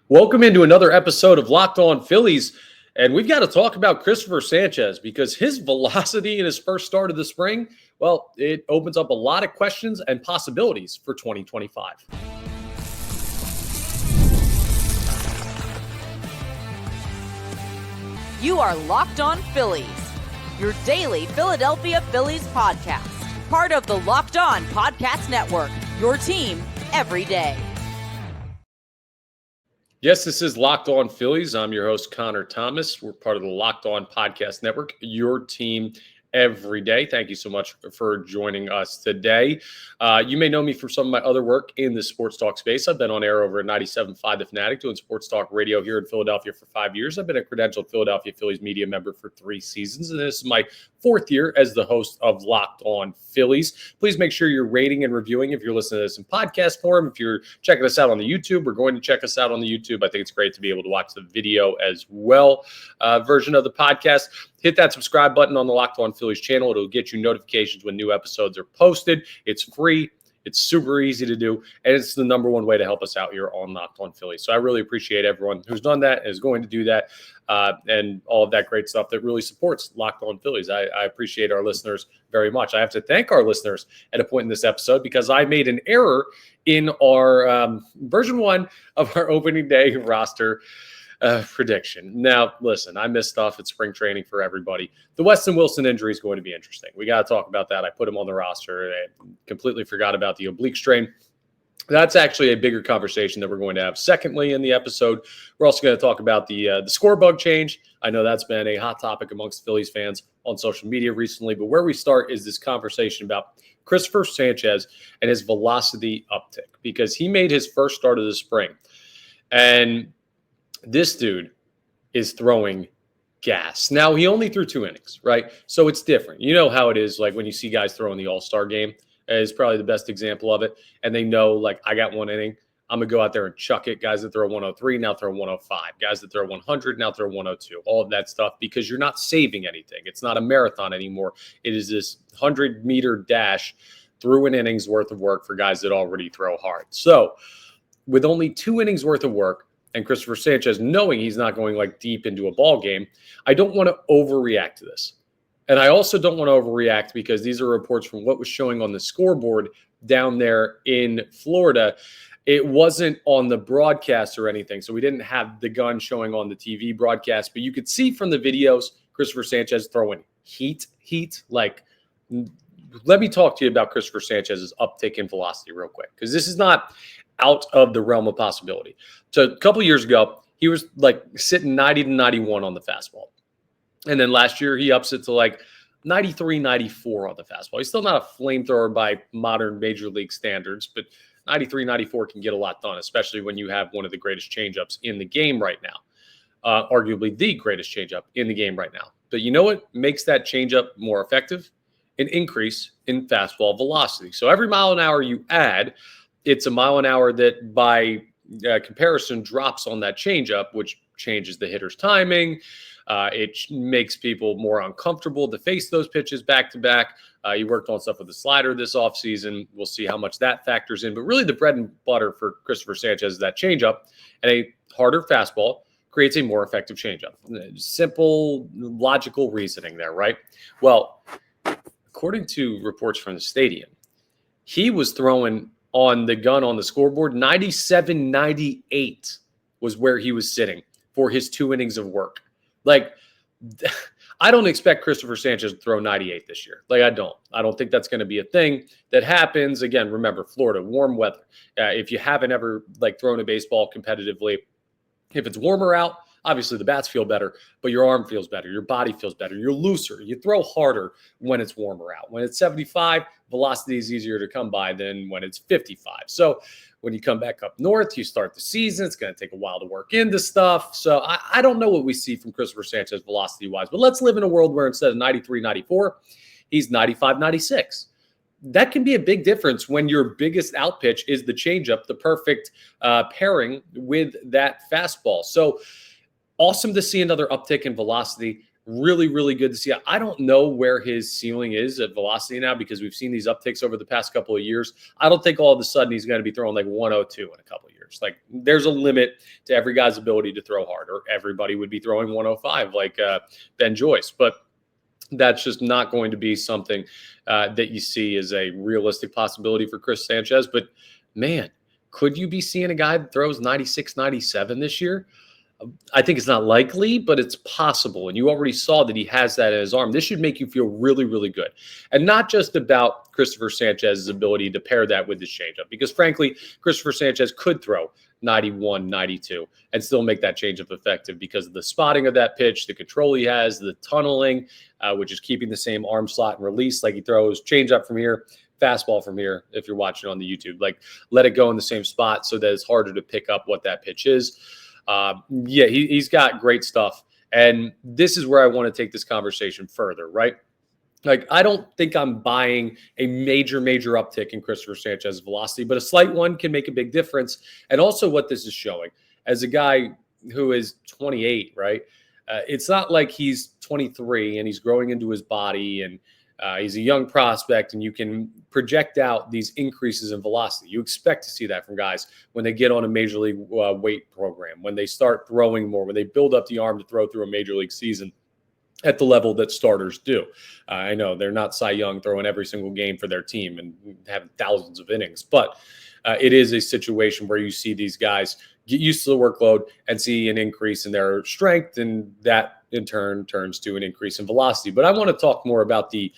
Welcome into another episode of Locked On Phillies. And we've got to talk about Cristopher Sanchez because his velocity in his first start of the spring, well, it opens up a lot of questions and possibilities for 2025. You are Locked On Phillies, your daily Philadelphia Phillies podcast. Part of the Locked On Podcast Network, your team every day. Yes, this is Locked On Phillies. I'm your host, Connor Thomas. We're part of the Locked On Podcast Network, your team every day. Thank you so much for joining us today. You may know me from some of my other work in the sports talk space. I've been on air over at 97.5 The Fanatic doing sports talk radio here in Philadelphia for 5 years. I've been a credentialed Philadelphia Phillies media member for 3 seasons, and this is my 4th year as the host of Locked On Phillies. Please make sure you're rating and reviewing if you're listening to this in podcast form. If you're checking us out on the YouTube, we're going to check us out on the YouTube. I think it's great to be able to watch the video as well version of the podcast. Hit that subscribe button on the Locked On Phillies channel. It'll get you notifications when new episodes are posted. It's free. It's super easy to do. And it's the number one way to help us out here on Locked On Phillies. So I really appreciate everyone who's done that and is going to do that and all of that great stuff that really supports Locked On Phillies. I appreciate our listeners very much. I have to thank our listeners at a point in this episode because I made an error in our version 1 of our opening day roster prediction. Now, listen, I missed stuff at spring training for everybody. The Weston Wilson injury is going to be interesting. We got to talk about that. I put him on the roster. I completely forgot about the oblique strain. That's actually a bigger conversation that we're going to have. Secondly, in the episode, we're also going to talk about the scorebug change. I know that's been a hot topic amongst Phillies fans on social media recently, but where we start is this conversation about Cristopher Sanchez and his velocity uptick because he made his first start of the spring. And this dude is throwing gas. Now, he only threw 2 innings, right? So it's different. You know how it is, like when you see guys throwing the All-Star game is probably the best example of it. And they know, like, I got 1 inning. I'm going to go out there and chuck it. Guys that throw 103 now throw 105. Guys that throw 100 now throw 102. All of that stuff because you're not saving anything. It's not a marathon anymore. It is this 100-meter dash through an inning's worth of work for guys that already throw hard. So with only 2 innings worth of work, and Cristopher Sanchez knowing he's not going like deep into a ball game, I don't want to overreact to this. And I also don't want to overreact because these are reports from what was showing on the scoreboard down there in Florida. It wasn't on the broadcast or anything, so we didn't have the gun showing on the TV broadcast, but you could see from the videos, Cristopher Sanchez throwing heat. Like, let me talk to you about Cristopher Sanchez's uptick in velocity real quick, because this is not out of the realm of possibility. So a couple years ago, he was like sitting 90 to 91 on the fastball. And then last year, he ups it to like 93, 94 on the fastball. He's still not a flamethrower by modern major league standards, but 93, 94 can get a lot done, especially when you have one of the greatest changeups in the game right now, arguably the greatest changeup in the game right now. But you know what makes that changeup more effective? An increase in fastball velocity. So every mile an hour you add, it's a mile an hour that by comparison drops on that changeup, which changes the hitter's timing. It makes people more uncomfortable to face those pitches back to back. You worked on stuff with the slider this offseason. We'll see how much that factors in. But really the bread and butter for Cristopher Sanchez is that changeup, and a harder fastball creates a more effective changeup. Simple, logical reasoning there, right? Well, according to reports from the stadium, he was throwing on the gun on the scoreboard, 97, 98 was where he was sitting for his 2 innings of work. Like, I don't expect Cristopher Sanchez to throw 98 this year. Like, I don't think that's going to be a thing that happens. Again, remember, Florida, warm weather. If you haven't ever like thrown a baseball competitively, if it's warmer out, obviously the bats feel better, but your arm feels better. Your body feels better. You're looser. You throw harder when it's warmer out. When it's 75, velocity is easier to come by than when it's 55. So when you come back up north, you start the season. It's going to take a while to work into stuff. So I don't know what we see from Cristopher Sanchez velocity-wise, but let's live in a world where instead of 93, 94, he's 95, 96. That can be a big difference when your biggest out pitch is the changeup, the perfect pairing with that fastball. So awesome to see another uptick in velocity. Really, really good to see. I don't know where his ceiling is at velocity now because we've seen these upticks over the past couple of years. I don't think all of a sudden he's going to be throwing like 102 in a couple of years. years. Like there's a limit to every guy's ability to throw hard, or everybody would be throwing 105 like Ben Joyce. But that's just not going to be something that you see as a realistic possibility for Chris Sanchez. But man, could you be seeing a guy that throws 96, 97 this year? I think it's not likely, but it's possible. And you already saw that he has that in his arm. This should make you feel really, really good. And not just about Cristopher Sanchez's ability to pair that with his changeup, because frankly, Cristopher Sanchez could throw 91, 92 and still make that changeup effective because of the spotting of that pitch, the control he has, the tunneling, which is keeping the same arm slot and release. Like he throws changeup from here, fastball from here, if you're watching on the YouTube, like let it go in the same spot so that it's harder to pick up what that pitch is. He's got great stuff. And this is where I want to take this conversation further, right? Like, I don't think I'm buying a major uptick in Cristopher Sanchez's velocity, but a slight one can make a big difference. And also what this is showing as a guy who is 28, right? It's not like he's 23 and he's growing into his body and he's a young prospect and you can project out these increases in velocity. You expect to see that from guys when they get on a major league weight program, when they start throwing more, when they build up the arm to throw through a major league season at the level that starters do. I know they're not Cy Young throwing every single game for their team and having thousands of innings, but it is a situation where you see these guys get used to the workload and see an increase in their strength, and that in turn turns to an increase in velocity. But I want to talk more about the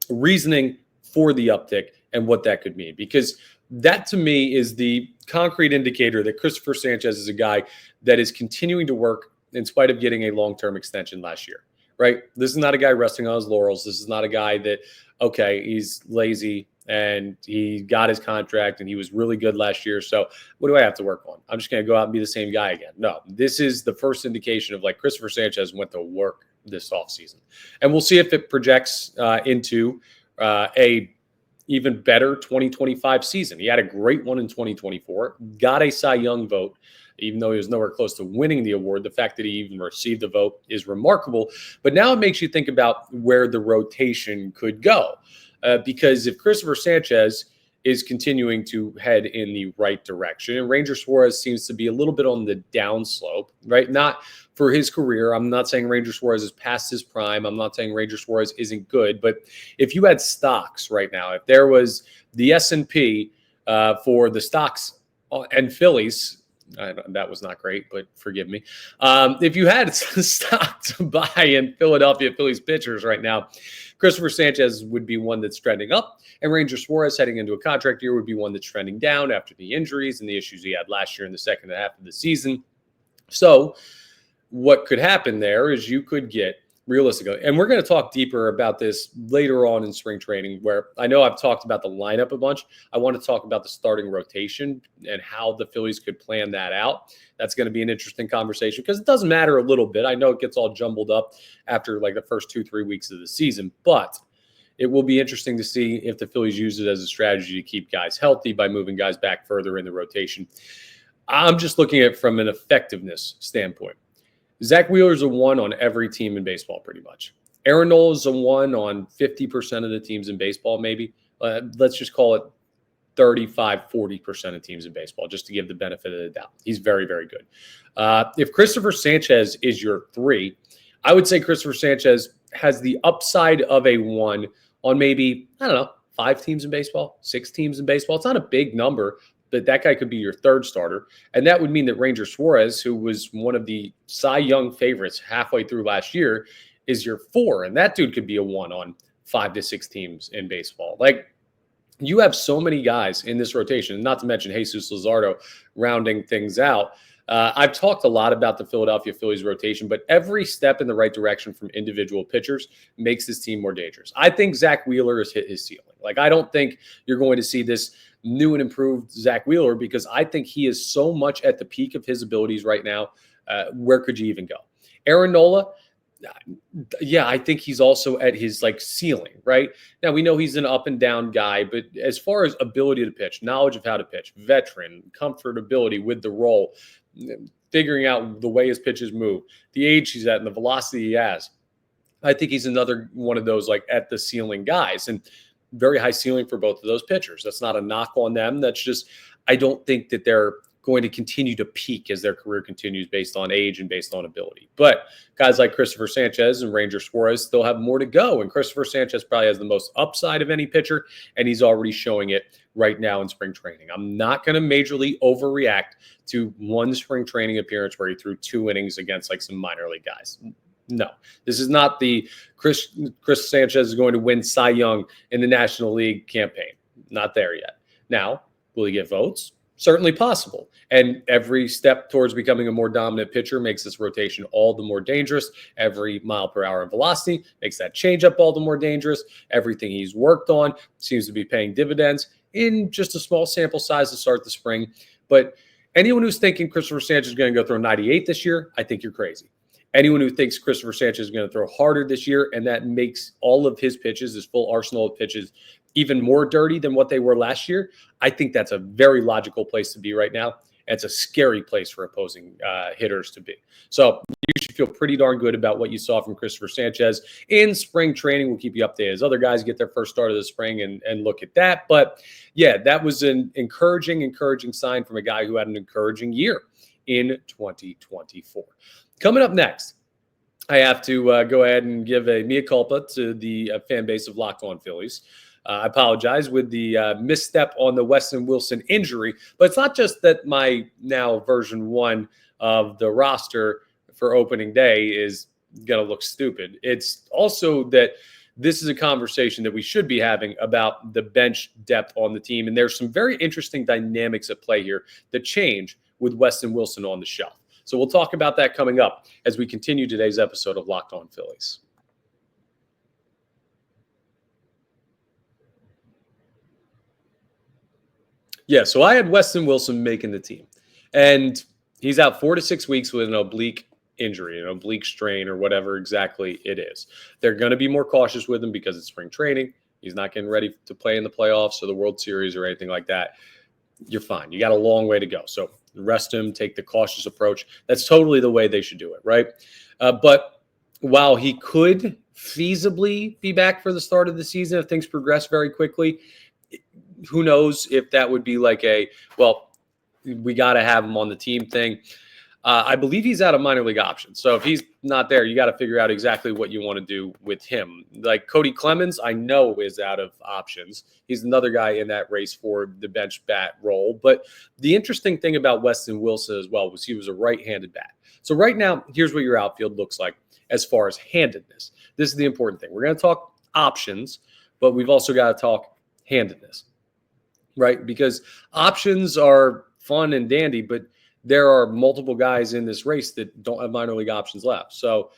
reasoning for the uptick and what that could mean, because that to me is the concrete indicator that Cristopher Sanchez is a guy that is continuing to work in spite of getting a long-term extension last year, right? This is not a guy resting on his laurels. This is not a guy that, okay, he's lazy and he got his contract and he was really good last year. So what do I have to work on? I'm just going to go out and be the same guy again. No, this is the first indication of like Cristopher Sanchez went to work this offseason. And we'll see if it projects into a even better 2025 season. He had a great one in 2024, got a Cy Young vote, even though he was nowhere close to winning the award. The fact that he even received the vote is remarkable. But now it makes you think about where the rotation could go. Because if Cristopher Sanchez is continuing to head in the right direction, and Ranger Suarez seems to be a little bit on the downslope, right? Not for his career. I'm not saying Ranger Suarez is past his prime. I'm not saying Ranger Suarez isn't good. But if you had stocks right now, if there was the S&P for the stocks and Phillies, that was not great, but forgive me. If you had stock to buy in Philadelphia Phillies pitchers right now, Cristopher Sanchez would be one that's trending up, and Ranger Suarez heading into a contract year would be one that's trending down after the injuries and the issues he had last year in the second half of the season. So what could happen there is you could get realistically, and we're going to talk deeper about this later on in spring training, where I know I've talked about the lineup a bunch. I want to talk about the starting rotation and how the Phillies could plan that out. That's going to be an interesting conversation because it does matter a little bit. I know it gets all jumbled up after like the first 2-3 weeks of the season, but it will be interesting to see if the Phillies use it as a strategy to keep guys healthy by moving guys back further in the rotation. I'm just looking at it from an effectiveness standpoint. Zach Wheeler's a 1 on every team in baseball, pretty much. Aaron Nola's a 1 on 50% of the teams in baseball, maybe. Let's just call it 35-40% of teams in baseball, just to give the benefit of the doubt. He's very, very good. If Cristopher Sanchez is your 3, I would say Cristopher Sanchez has the upside of a 1 on maybe, 5 teams in baseball, 6 teams in baseball. It's not a big number, but that guy could be your 3rd starter. And that would mean that Ranger Suarez, who was one of the Cy Young favorites halfway through last year, is your 4. And that dude could be a 1 on 5 to 6 teams in baseball. Like, you have so many guys in this rotation, not to mention Jesus Luzardo rounding things out. I've talked a lot about the Philadelphia Phillies rotation, but every step in the right direction from individual pitchers makes this team more dangerous. I think Zach Wheeler has hit his ceiling. Like, I don't think you're going to see this new and improved Zach Wheeler, because I think he is so much at the peak of his abilities right now. Where could you even go? Aaron Nola, yeah, I think he's also at his ceiling, right? Now we know he's an up and down guy, but as far as ability to pitch, knowledge of how to pitch, veteran, comfortability with the role, figuring out the way his pitches move, the age he's at and the velocity he has, I think he's another one of those at the ceiling guys. And very high ceiling for both of those pitchers. That's not a knock on them. That's just, I don't think that they're going to continue to peak as their career continues based on age and based on ability. But guys like Cristopher Sanchez and Ranger Suarez still have more to go. And Cristopher Sanchez probably has the most upside of any pitcher, and he's already showing it right now in spring training. I'm not going to majorly overreact to one spring training appearance where he threw 2 innings against like some minor league guys. No, this is not the Chris Sanchez is going to win Cy Young in the National League campaign. Not there yet. Now, will he get votes? Certainly possible. And every step towards becoming a more dominant pitcher makes this rotation all the more dangerous. Every mile per hour in velocity makes that changeup all the more dangerous. Everything he's worked on seems to be paying dividends in just a small sample size to start the spring. But anyone who's thinking Cristopher Sanchez is going to go throw 98 this year, I think you're crazy. Anyone who thinks Cristopher Sanchez is going to throw harder this year and that makes all of his pitches, his full arsenal of pitches, even more dirty than what they were last year, I think that's a very logical place to be right now. It's a scary place for opposing hitters to be. So you should feel pretty darn good about what you saw from Cristopher Sanchez in spring training. We'll keep you updated as other guys get their first start of the spring and look at that. But yeah, that was an encouraging sign from a guy who had an encouraging year in 2024. Coming up next, I have to go ahead and give a mea culpa to the fan base of Locked On Phillies. I apologize with the misstep on the Weston Wilson injury, but it's not just that my now version 1 of the roster for opening day is going to look stupid. It's also that this is a conversation that we should be having about the bench depth on the team, and there's some very interesting dynamics at play here that change with Weston Wilson on the shelf. So we'll talk about that coming up as we continue today's episode of Locked On Phillies. Yeah, so I had Weston Wilson making the team, and he's out 4 to 6 weeks with an oblique injury, an oblique strain or whatever exactly it is. They're going to be more cautious with him because it's spring training. He's not getting ready to play in the playoffs or the World Series or anything like that. You're fine. You got a long way to go. So rest him, take the cautious approach. That's totally the way they should do it, right? But while he could feasibly be back for the start of the season if things progress very quickly, who knows if that would be like we got to have him on the team thing. I believe he's out of minor league options. So if he's not there, you got to figure out exactly what you want to do with him. Like Cody Clemens, I know is out of options. He's another guy in that race for the bench bat role. But the interesting thing about Weston Wilson as well was he was a right-handed bat. So right now, here's what your outfield looks like as far as handedness. This is the important thing. We're going to talk options, but we've also got to talk handedness, right? Because options are fun and dandy, but there are multiple guys in this race that don't have minor league options left. So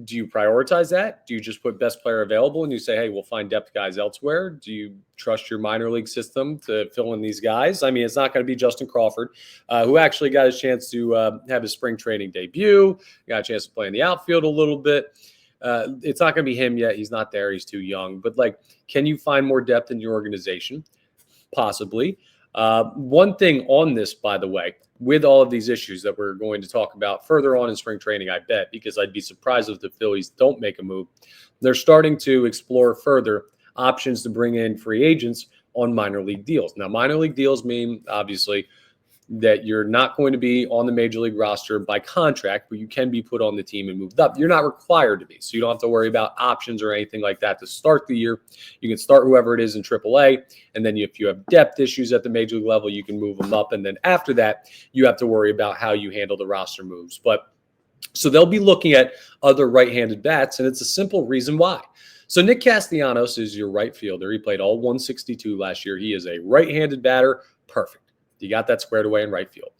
do you prioritize that? Do you just put best player available and you say, hey, we'll find depth guys elsewhere? Do you trust your minor league system to fill in these guys? I mean, it's not going to be Justin Crawford, who actually got his chance to have his spring training debut, got a chance to play in the outfield a little bit. It's not going to be him yet. He's not there. He's too young. But, can you find more depth in your organization? Possibly. One thing on this, by the way, with all of these issues that we're going to talk about further on in spring training, I bet, because I'd be surprised if the Phillies don't make a move. They're starting to explore further options to bring in free agents on minor league deals. Now, minor league deals mean, obviously, that you're not going to be on the major league roster by contract, but you can be put on the team and moved up. You're not required to be, so you don't have to worry about options or anything like that to start the year. You can start whoever it is in AAA, and then if you have depth issues at the major league level, you can move them up, and then after that, you have to worry about how you handle the roster moves. But so they'll be looking at other right-handed bats, and it's a simple reason why. So Nick Castellanos is your right fielder. He played all 162 last year. He is a right-handed batter. Perfect. You got that squared away in right field.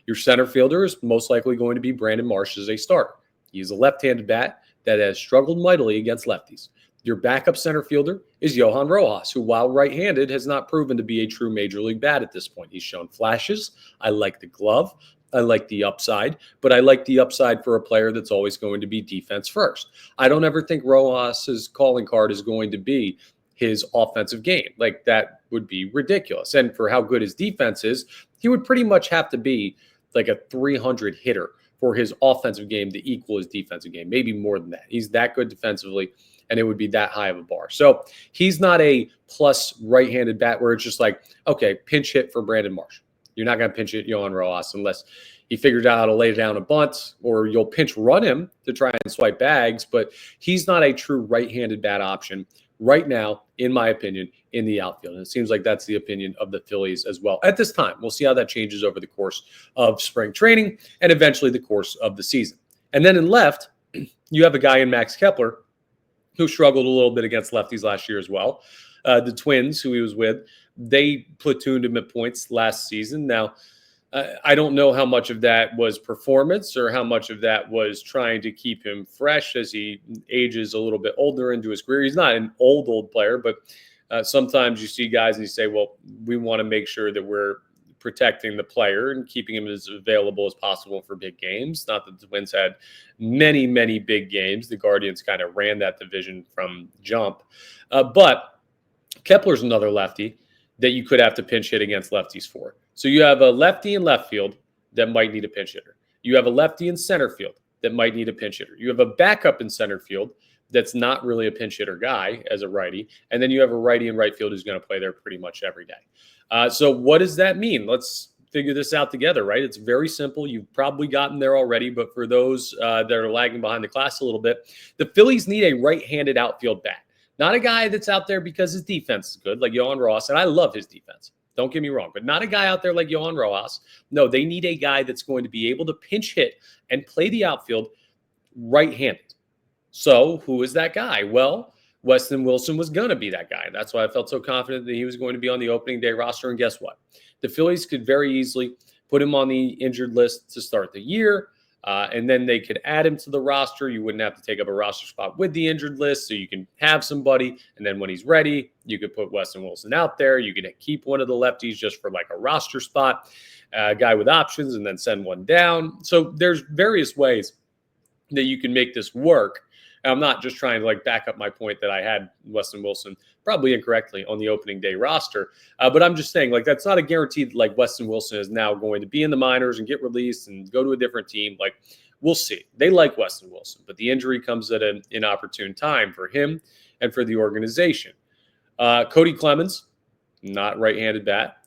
Your center fielder is most likely going to be Brandon Marsh as a starter. He's a left-handed bat that has struggled mightily against lefties. Your backup center fielder is Johan Rojas, who, while right-handed, has not proven to be a true major league bat at this point. He's shown flashes. I like the glove. I like the upside, but I like the upside for a player that's always going to be defense first. I don't ever think Rojas's calling card is going to be his offensive game. That would be ridiculous. And for how good his defense is, he would pretty much have to be like a 300 hitter for his offensive game to equal his defensive game, maybe more than that. He's that good defensively, and it would be that high of a bar. So he's not a plus right-handed bat where it's just like, okay, pinch hit for Brandon Marsh. You're not going to pinch hit Yohan Rojas unless he figures out how to lay down a bunt, or you'll pinch run him to try and swipe bags. But he's not a true right-handed bat option right now, in my opinion, in the outfield. And it seems like that's the opinion of the Phillies as well at this time. We'll see how that changes over the course of spring training and eventually the course of the season. And then in left, you have a guy in Max Kepler who struggled a little bit against lefties last year as well. The Twins, who he was with, they platooned him at points last season. Now, I don't know how much of that was performance or how much of that was trying to keep him fresh as he ages a little bit older into his career. He's not an old player, but sometimes you see guys and you say, well, we want to make sure that we're protecting the player and keeping him as available as possible for big games. Not that the Twins had many, many big games. The Guardians kind of ran that division from jump. But Kepler's another lefty that you could have to pinch hit against lefties for. So you have a lefty in left field that might need a pinch hitter. You have a lefty in center field that might need a pinch hitter. You have a backup in center field that's not really a pinch hitter guy as a righty. And then you have a righty in right field who's going to play there pretty much every day. So what does that mean? Let's figure this out together, right? It's very simple. You've probably gotten there already, but for those that are lagging behind the class a little bit, the Phillies need a right-handed outfield bat. Not a guy that's out there because his defense is good, like Yohan Rojas, and I love his defense. Don't get me wrong, but not a guy out there like Yohan Rojas. No, they need a guy that's going to be able to pinch hit and play the outfield right-handed. So who is that guy? Well, Weston Wilson was going to be that guy. That's why I felt so confident that he was going to be on the opening day roster. And guess what? The Phillies could very easily put him on the injured list to start the year. And then they could add him to the roster. You wouldn't have to take up a roster spot with the injured list, so you can have somebody. And then when he's ready, you could put Weston Wilson out there. You could keep one of the lefties just for like a roster spot, a guy with options, and then send one down. So there's various ways that you can make this work. And I'm not just trying to like back up my point that I had Weston Wilson probably incorrectly on the opening day roster. But I'm just saying, like, that's not a guarantee that like Weston Wilson is now going to be in the minors and get released and go to a different team. Like, we'll see. They like Weston Wilson, but the injury comes at an inopportune time for him and for the organization. Cody Clemens, not right-handed bat.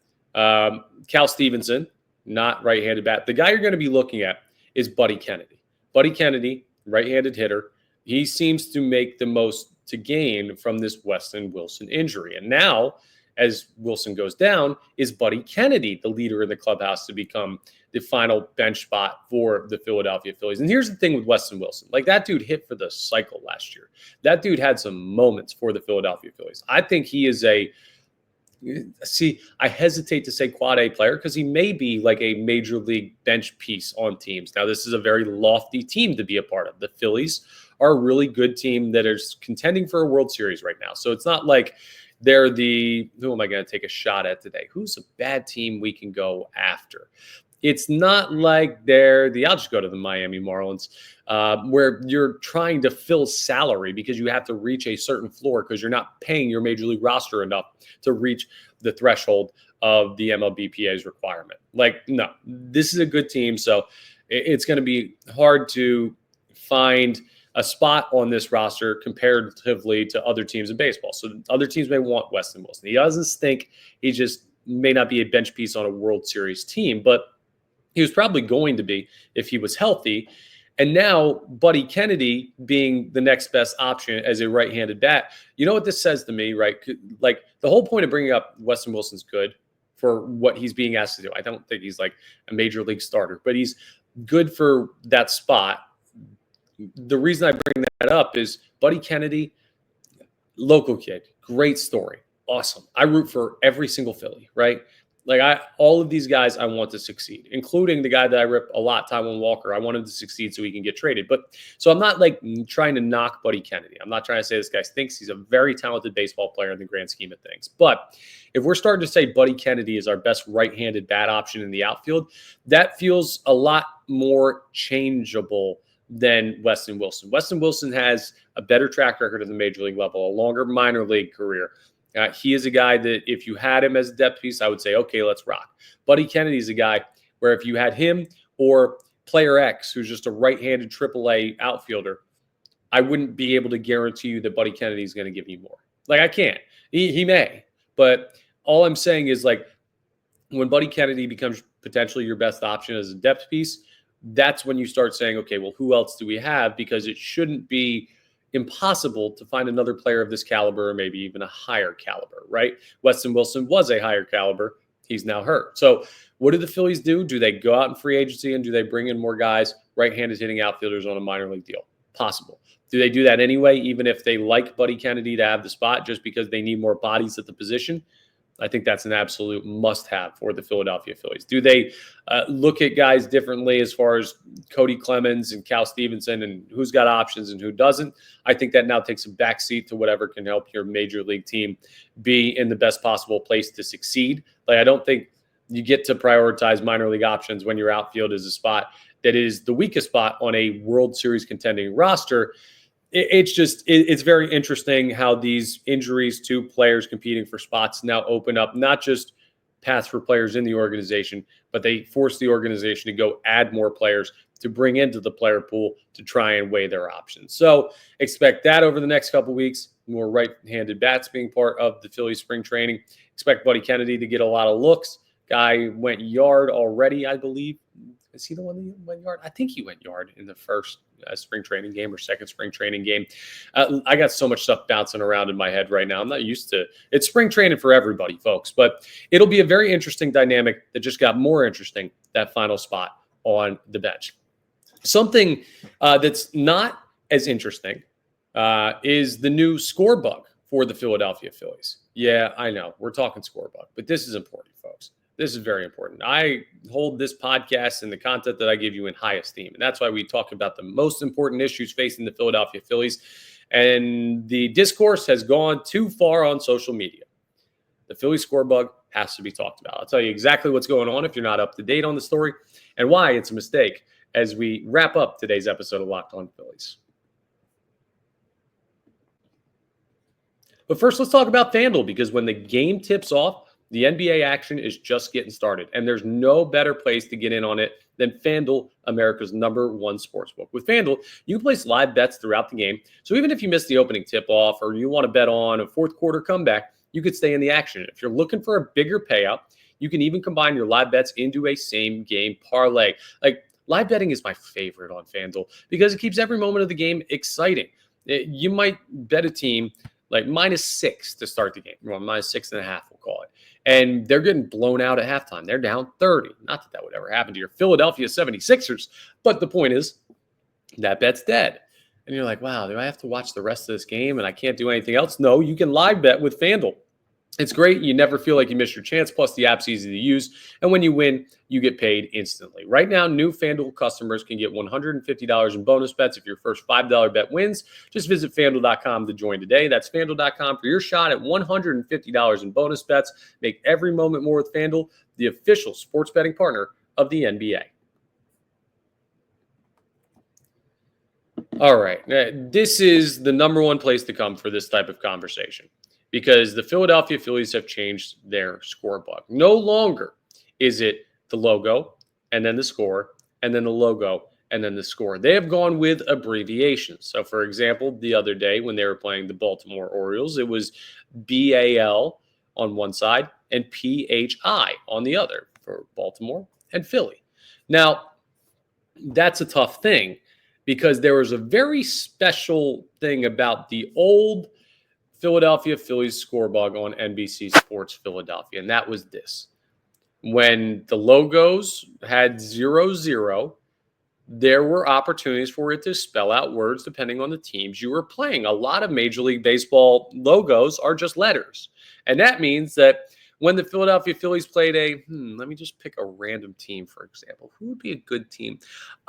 Cal Stevenson, not right-handed bat. The guy you're going to be looking at is Buddy Kennedy. Buddy Kennedy, right-handed hitter. He seems to make the most to gain from this Weston Wilson injury. And now, as Wilson goes down, is Buddy Kennedy the leader in the clubhouse to become the final bench spot for the Philadelphia Phillies? And here's the thing with Weston Wilson. Like, that dude hit for the cycle last year. That dude had some moments for the Philadelphia Phillies. I think he is I hesitate to say quad A player because he may be like a major league bench piece on teams. Now, this is a very lofty team to be a part of. The Phillies are a really good team that is contending for a World Series right now. So it's not like they're who am I going to take a shot at today? Who's a bad team we can go after? It's not like I'll just go to the Miami Marlins, where you're trying to fill salary because you have to reach a certain floor because you're not paying your major league roster enough to reach the threshold of the MLBPA's requirement. Like, no, this is a good team. So it's going to be hard to find a spot on this roster comparatively to other teams in baseball. So other teams may want Weston Wilson. He doesn't think he just may not be a bench piece on a World Series team, but he was probably going to be if he was healthy. And now Buddy Kennedy being the next best option as a right-handed bat. You know what this says to me, right? Like, the whole point of bringing up Weston Wilson's good for what he's being asked to do. I don't think he's like a major league starter, but he's good for that spot. The reason I bring that up is Buddy Kennedy, local kid, great story, awesome. I root for every single Philly, right? Like, all of these guys I want to succeed, including the guy that I rip a lot, Taijuan Walker. I want him to succeed so he can get traded. But so I'm not like trying to knock Buddy Kennedy. I'm not trying to say this guy thinks he's a very talented baseball player in the grand scheme of things. But if we're starting to say Buddy Kennedy is our best right-handed bat option in the outfield, that feels a lot more changeable than Weston Wilson. Weston Wilson has a better track record at the major league level, a longer minor league career. He is a guy that if you had him as a depth piece, I would say, okay, let's rock. Buddy Kennedy is a guy where if you had him or player X, who's just a right-handed AAA outfielder, I wouldn't be able to guarantee you that Buddy Kennedy is going to give you more. Like, I can't. He may. But all I'm saying is, like, when Buddy Kennedy becomes potentially your best option as a depth piece, that's when you start saying, okay, well, who else do we have? Because it shouldn't be impossible to find another player of this caliber or maybe even a higher caliber, right? Weston Wilson was a higher caliber. He's now hurt. So what do the Phillies do? Do they go out in free agency and do they bring in more guys, right-handed hitting outfielders on a minor league deal? Possible. Do they do that anyway, even if they like Buddy Kennedy to have the spot just because they need more bodies at the position? I think that's an absolute must-have for the Philadelphia Phillies. Do they look at guys differently as far as Cody Clemens and Cal Stevenson and who's got options and who doesn't? I think that now takes a backseat to whatever can help your major league team be in the best possible place to succeed. Like, I don't think you get to prioritize minor league options when your outfield is a spot that is the weakest spot on a World Series contending roster. It's very interesting how these injuries to players competing for spots now open up not just paths for players in the organization, but they force the organization to go add more players to bring into the player pool to try and weigh their options. So expect that over the next couple of weeks. More right-handed bats being part of the Phillies spring training. Expect Buddy Kennedy to get a lot of looks. Guy went yard already, I believe. Is he the one that went yard? I think he went yard in the first spring training game or second spring training game. I got so much stuff bouncing around in my head right now. I'm not used to it. It's spring training for everybody, folks. But it'll be a very interesting dynamic that just got more interesting, that final spot on the bench. Something that's not as interesting is the new scorebug for the Philadelphia Phillies. Yeah, I know. We're talking scorebug, but this is important, folks. This is very important. I hold this podcast and the content that I give you in high esteem. And that's why we talk about the most important issues facing the Philadelphia Phillies. And the discourse has gone too far on social media. The Philly scorebug has to be talked about. I'll tell you exactly what's going on if you're not up to date on the story and why it's a mistake as we wrap up today's episode of Locked On Phillies. But first, let's talk about FanDuel, because when the game tips off, the NBA action is just getting started, and there's no better place to get in on it than FanDuel, America's #1 sportsbook. With FanDuel, you can place live bets throughout the game, so even if you miss the opening tip-off or you want to bet on a fourth quarter comeback, you could stay in the action. If you're looking for a bigger payout, you can even combine your live bets into a same-game parlay. Like, live betting is my favorite on FanDuel because it keeps every moment of the game exciting. You might bet a team like -6 to start the game, or -6.5, we'll call it. And they're getting blown out at halftime. They're down 30. Not that that would ever happen to your Philadelphia 76ers. But the point is, that bet's dead. And you're like, wow, do I have to watch the rest of this game and I can't do anything else? No, you can live bet with FanDuel. It's great. You never feel like you missed your chance. Plus, the app's easy to use. And when you win, you get paid instantly. Right now, new FanDuel customers can get $150 in bonus bets if your first $5 bet wins. Just visit FanDuel.com to join today. That's FanDuel.com for your shot at $150 in bonus bets. Make every moment more with FanDuel, the official sports betting partner of the NBA. All right. This is the #1 place to come for this type of conversation, because the Philadelphia Phillies have changed their scorebug. No longer is it the logo and then the score and then the logo and then the score. They have gone with abbreviations. So, for example, the other day when they were playing the Baltimore Orioles, it was BAL on one side and PHI on the other for Baltimore and Philly. Now, that's a tough thing because there was a very special thing about the old Philadelphia Phillies scorebug on NBC Sports Philadelphia, and that was this. When the logos had 0-0, there were opportunities for it to spell out words depending on the teams you were playing. A lot of Major League Baseball logos are just letters, and that means that when the Philadelphia Phillies played let me just pick a random team, for example. Who would be a good team?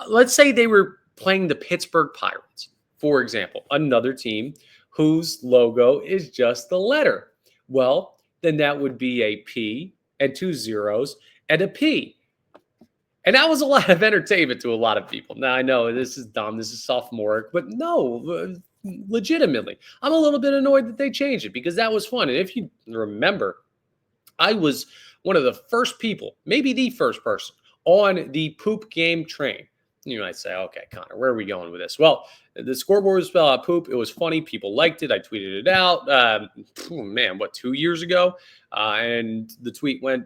Let's say they were playing the Pittsburgh Pirates, for example, another team whose logo is just the letter. Well, then that would be a P and 2 zeros and a P. And that was a lot of entertainment to a lot of people. Now, I know this is dumb, this is sophomoric, but no, legitimately, I'm a little bit annoyed that they changed it because that was fun. And if you remember, I was one of the first people, maybe the first person, on the poop game train. You might say, okay, Connor, where are we going with this? Well, the scoreboard was spelled out poop. It was funny. People liked it. I tweeted it out, 2 years ago. And the tweet went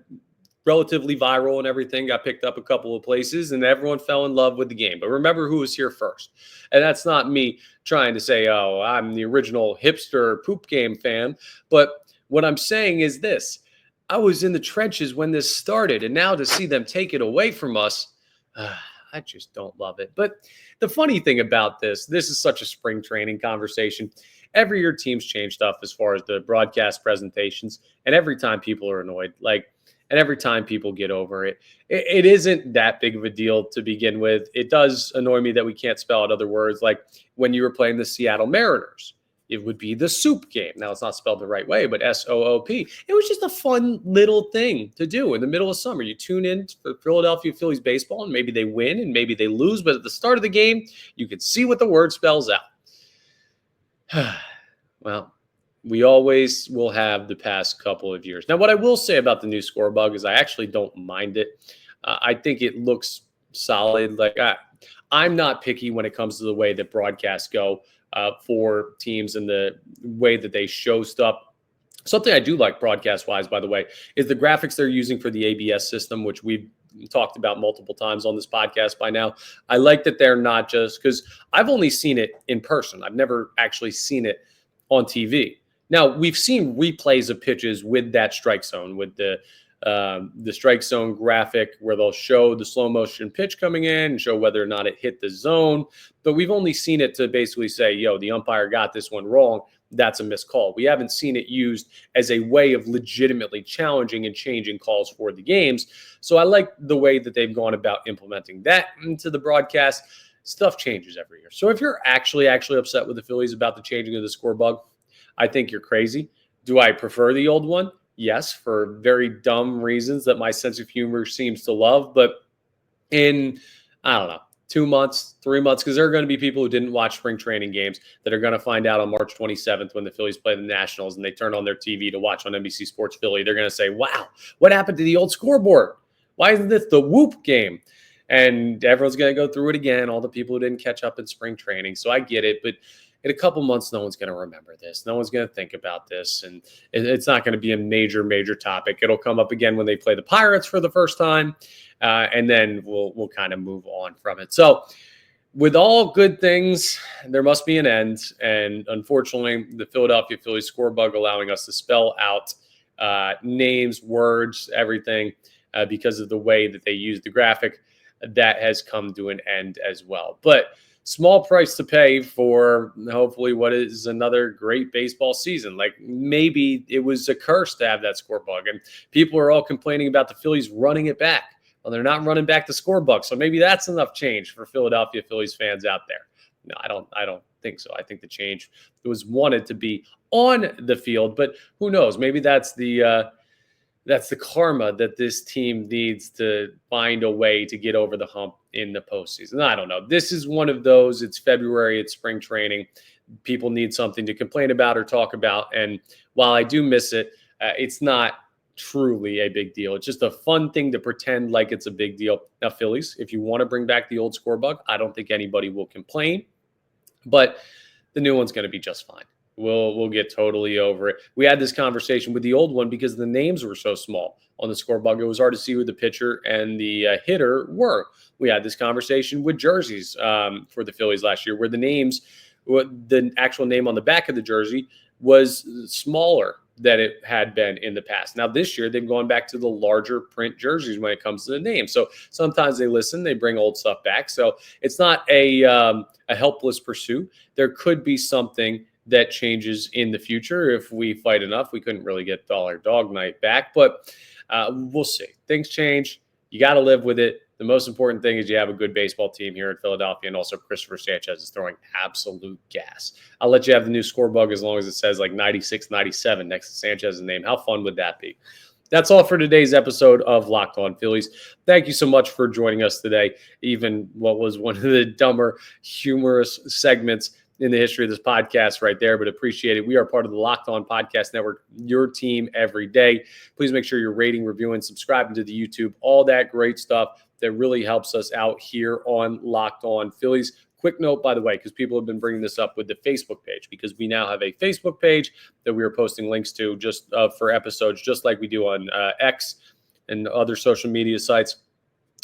relatively viral and everything, got picked up a couple of places, and everyone fell in love with the game. But remember who was here first. And that's not me trying to say, oh, I'm the original hipster poop game fan. But what I'm saying is this. I was in the trenches when this started, and now to see them take it away from us, I just don't love it. But the funny thing about this is such a spring training conversation. Every year teams change stuff as far as the broadcast presentations, and every time people are annoyed. And every time people get over it, it isn't that big of a deal to begin with. It does annoy me that we can't spell out other words. Like when you were playing the Seattle Mariners, it would be the soup game. Now, it's not spelled the right way, but SOOP. It was just a fun little thing to do in the middle of summer. You tune in for Philadelphia Phillies baseball, and maybe they win and maybe they lose. But at the start of the game, you can see what the word spells out. Well, we always will have the past couple of years. Now, what I will say about the new score bug is I actually don't mind it. I think it looks solid. I'm not picky when it comes to the way that broadcasts go for teams and the way that they show stuff. Something I do like broadcast-wise, by the way, is the graphics they're using for the ABS system, which we've talked about multiple times on this podcast by now. I like that they're not just, because I've only seen it in person. I've never actually seen it on TV. Now, we've seen replays of pitches with that strike zone, with the strike zone graphic where they'll show the slow motion pitch coming in and show whether or not it hit the zone. But we've only seen it to basically say, yo, the umpire got this one wrong. That's a missed call. We haven't seen it used as a way of legitimately challenging and changing calls for the games. So I like the way that they've gone about implementing that into the broadcast. Stuff changes every year. So if you're actually upset with the Phillies about the changing of the score bug, I think you're crazy. Do I prefer the old one? Yes, for very dumb reasons that my sense of humor seems to love. But in, I don't know, 2 months, 3 months, because there are going to be people who didn't watch spring training games that are going to find out on March 27th when the Phillies play the Nationals and they turn on their TV to watch on NBC Sports Philly. They're going to say, wow, what happened to the old scoreboard? Why isn't this the whoop game? And everyone's going to go through it again, all the people who didn't catch up in spring training. So I get it, but in a couple months, no one's going to remember this. No one's going to think about this. And it's not going to be a major topic. It'll come up again when they play the Pirates for the first time. And then we'll kind of move on from it. So with all good things, there must be an end. And unfortunately, the Philadelphia Phillies score bug allowing us to spell out names, words, everything because of the way that they use the graphic, that has come to an end as well. But small price to pay for hopefully what is another great baseball season. Like maybe it was a curse to have that score bug, and people are all complaining about the Phillies running it back. Well, they're not running back the score bug, so maybe that's enough change for Philadelphia Phillies fans out there. No, I don't think so. I think the change was wanted to be on the field, but who knows? Maybe that's the karma that this team needs to find a way to get over the hump in the postseason. I don't know. This is one of those. It's February. It's spring training. People need something to complain about or talk about. And while I do miss it, it's not truly a big deal. It's just a fun thing to pretend like it's a big deal. Now, Phillies, if you want to bring back the old score bug, I don't think anybody will complain. But the new one's going to be just fine. We'll get totally over it. We had this conversation with the old one because the names were so small on the score bug. It was hard to see who the pitcher and the hitter were. We had this conversation with jerseys for the Phillies last year where the actual name on the back of the jersey was smaller than it had been in the past. Now this year they've gone back to the larger print jerseys when it comes to the name. So sometimes they listen, they bring old stuff back. So it's not a helpless pursuit. There could be something that changes in the future. If we fight enough, we couldn't really get Dollar Dog Night back, but we'll see. Things change. You got to live with it. The most important thing is you have a good baseball team here in Philadelphia, and also Cristopher Sanchez is throwing absolute gas. I'll let you have the new score bug as long as it says like 96, 97 next to Sanchez's name. How fun would that be? That's all for today's episode of Locked On Phillies. Thank you so much for joining us today, even what was one of the dumber, humorous segments in the history of this podcast right there, but appreciate it. We are part of the Locked On Podcast Network, your team every day. Please make sure you're rating, reviewing, subscribing to the YouTube, all that great stuff that really helps us out here on Locked On Phillies. Quick note, by the way, because people have been bringing this up with the Facebook page, because we now have a Facebook page that we are posting links to just for episodes, just like we do on X. and other social media sites.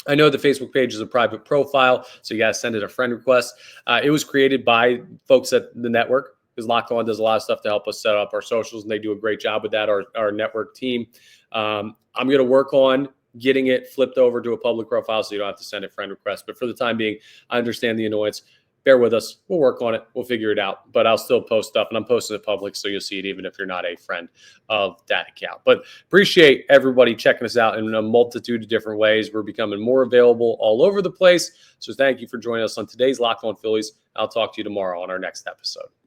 I know the Facebook page is a private profile, so you got to send it a friend request. It was created by folks at the network, because Locked On does a lot of stuff to help us set up our socials, and they do a great job with that, our network team. I'm going to work on getting it flipped over to a public profile so you don't have to send a friend request. But for the time being, I understand the annoyance. Bear with us. We'll work on it. We'll figure it out. But I'll still post stuff, and I'm posting it public, so you'll see it even if you're not a friend of that account. But appreciate everybody checking us out in a multitude of different ways. We're becoming more available all over the place. So thank you for joining us on today's Locked On Phillies. I'll talk to you tomorrow on our next episode.